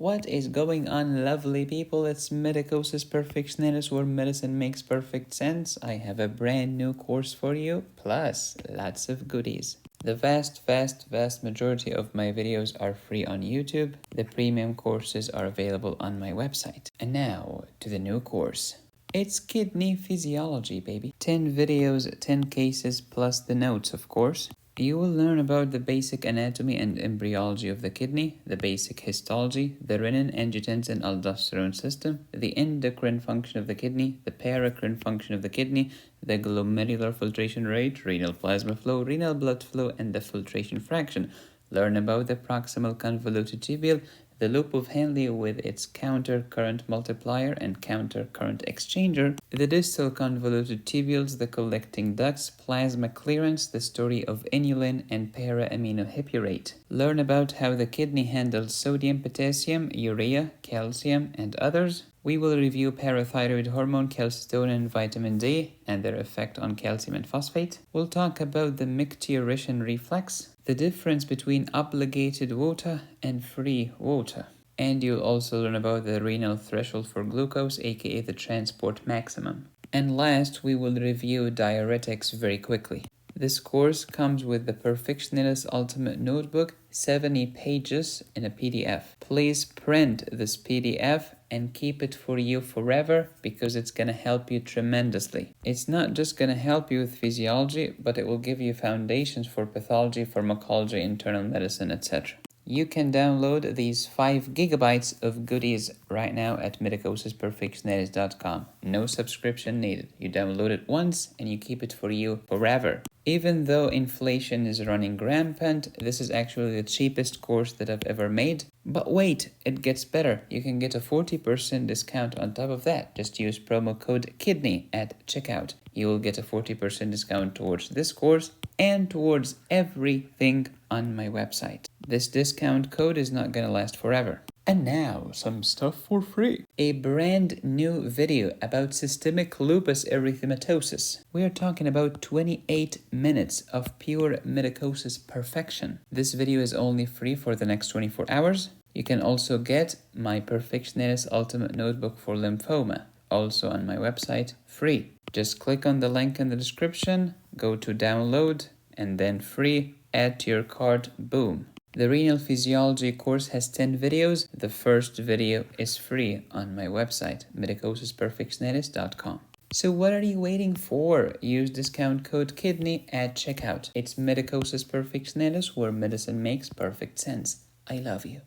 What is going on, lovely people? It's Medicosis Perfectionist, where medicine makes perfect sense. I have a brand new course for you, plus lots of goodies. The vast majority of my videos are free on YouTube. The premium courses are available on my website. And now to the new course. It's kidney physiology, baby. 10 videos, 10 cases, plus the notes, of course. You will learn about the basic anatomy and embryology of the kidney, the basic histology, the renin, angiotensin, aldosterone system, the endocrine function of the kidney, the paracrine function of the kidney, the glomerular filtration rate, renal plasma flow, renal blood flow, and the filtration fraction. Learn about the proximal convoluted tubule, the loop of Henle with its counter current multiplier and counter current exchanger, the distal convoluted tubules, the collecting ducts, plasma clearance, the story of inulin and para-aminohippurate. Learn about how the kidney handles sodium, potassium, urea, calcium, and others. We will review parathyroid hormone, calcitonin, and vitamin D and their effect on calcium and phosphate. We'll talk about the micturition reflex, the difference between obligated water and free water. And you'll also learn about the renal threshold for glucose, aka the transport maximum. And last, we will review diuretics very quickly. This course comes with the Perfectionist Ultimate Notebook, 70 pages in a PDF. Please print this PDF and keep it for you forever because it's going to help you tremendously. It's not just going to help you with physiology, but it will give you foundations for pathology, pharmacology, internal medicine, etc. You can download these 5 gigabytes of goodies right now at medicosisperfectionist.com. No subscription needed. You download it once and you keep it for you forever. Even though inflation is running rampant, this is actually the cheapest course that I've ever made. But wait, it gets better. You can get a 40% discount on top of that. Just use promo code KIDNEY at checkout. You will get a 40% discount towards this course and towards everything on my website. This discount code is not going to last forever. And now, some stuff for free. A brand new video about systemic lupus erythematosus. We are talking about 28 minutes of pure medicosis perfection. This video is only free for the next 24 hours. You can also get my Perfectionist Ultimate Notebook for lymphoma, also on my website, free. Just click on the link in the description, go to download, and then free, add to your cart, boom. The renal physiology course has 10 videos. The first video is free on my website, medicosisperfectionist.com. So what are you waiting for? Use discount code KIDNEY at checkout. It's Medicosis Perfectionist, where medicine makes perfect sense. I love you.